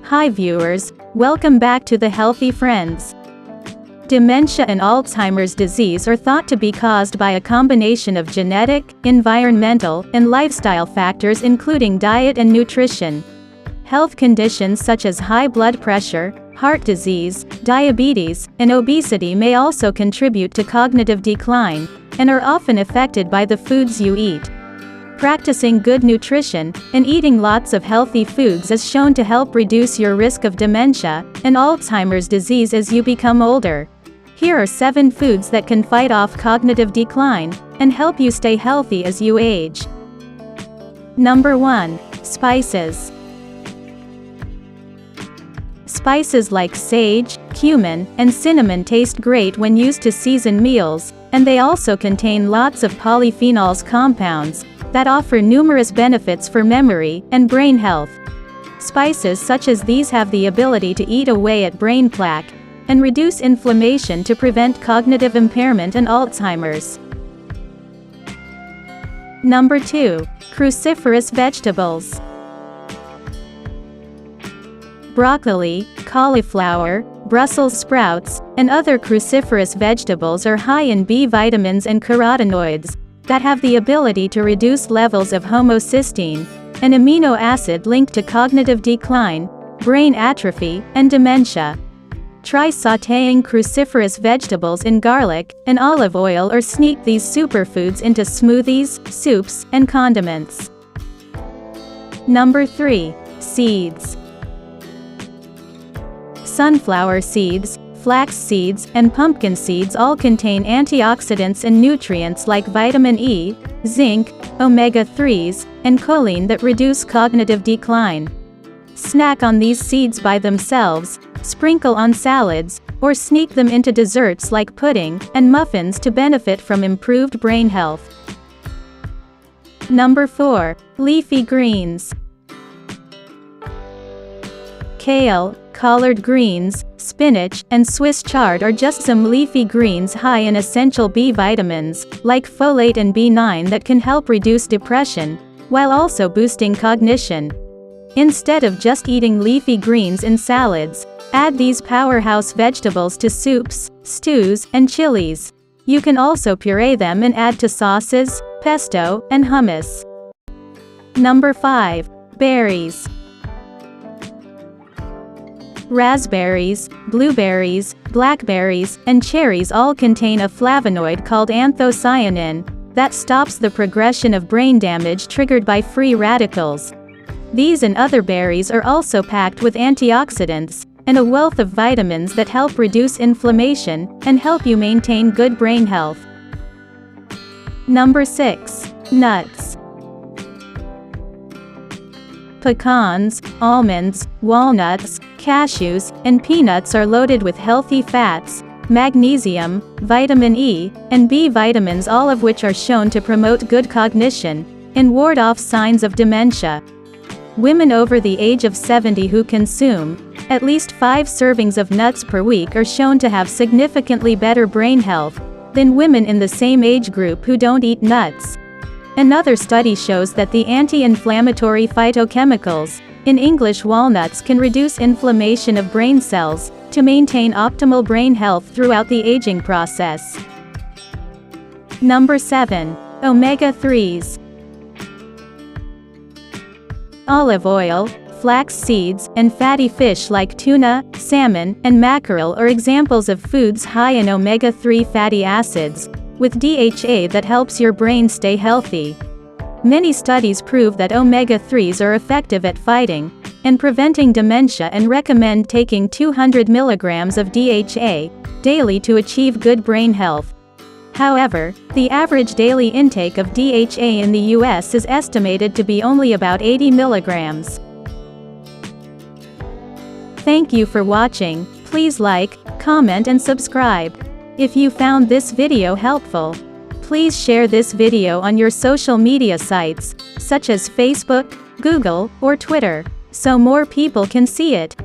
Hi viewers, welcome back to the Healthy Friends. Dementia and Alzheimer's disease are thought to be caused by a combination of genetic, environmental, and lifestyle factors including diet and nutrition. Health conditions such as high blood pressure, heart disease, diabetes, and obesity may also contribute to cognitive decline, and are often affected by the foods you eat. Practicing good nutrition, and eating lots of healthy foods is shown to help reduce your risk of dementia and Alzheimer's disease as you become older. Here are 7 foods that can fight off cognitive decline and help you stay healthy as you age. Number 1. Spices. Spices like sage, cumin, and cinnamon taste great when used to season meals, and they also contain lots of polyphenols compounds that offer numerous benefits for memory and brain health. Spices such as these have the ability to eat away at brain plaque and reduce inflammation to prevent cognitive impairment and Alzheimer's. Number 2. Cruciferous vegetables. Broccoli, cauliflower, Brussels sprouts, and other cruciferous vegetables are high in B vitamins and carotenoids that have the ability to reduce levels of homocysteine, an amino acid linked to cognitive decline, brain atrophy, and dementia. Try sautéing cruciferous vegetables in garlic and olive oil or sneak these superfoods into smoothies, soups, and condiments. Number 3. Seeds. Sunflower seeds, flax seeds, and pumpkin seeds all contain antioxidants and nutrients like vitamin E, zinc, omega-3s, and choline that reduce cognitive decline. Snack on these seeds by themselves, sprinkle on salads, or sneak them into desserts like pudding and muffins to benefit from improved brain health. Number 4. Leafy greens. Kale, collard greens, spinach, and Swiss chard are just some leafy greens high in essential B vitamins, like folate and B9 that can help reduce depression, while also boosting cognition. Instead of just eating leafy greens in salads, add these powerhouse vegetables to soups, stews, and chilies. You can also puree them and add to sauces, pesto, and hummus. Number 5. Berries. Raspberries, blueberries, blackberries, and cherries all contain a flavonoid called anthocyanin that stops the progression of brain damage triggered by free radicals. These and other berries are also packed with antioxidants and a wealth of vitamins that help reduce inflammation and help you maintain good brain health. Number 6. Nuts. Pecans, almonds, walnuts, cashews, and peanuts are loaded with healthy fats, magnesium, vitamin E, and B vitamins, all of which are shown to promote good cognition and ward off signs of dementia. Women over the age of 70 who consume at least 5 servings of nuts per week are shown to have significantly better brain health than women in the same age group who don't eat nuts. Another study shows that the anti-inflammatory phytochemicals in English walnuts can reduce inflammation of brain cells to maintain optimal brain health throughout the aging process. Number 7. Omega-3s. Olive oil, flax seeds, and fatty fish like tuna, salmon, and mackerel are examples of foods high in omega-3 fatty acids, with DHA that helps your brain stay healthy. Many studies prove that omega-3s are effective at fighting and preventing dementia and recommend taking 200 milligrams of DHA daily to achieve good brain health. However, the average daily intake of DHA in the US is estimated to be only about 80 milligrams. Thank you for watching. Please like, comment, and subscribe. If you found this video helpful, please share this video on your social media sites, such as Facebook, Google, or Twitter, so more people can see it.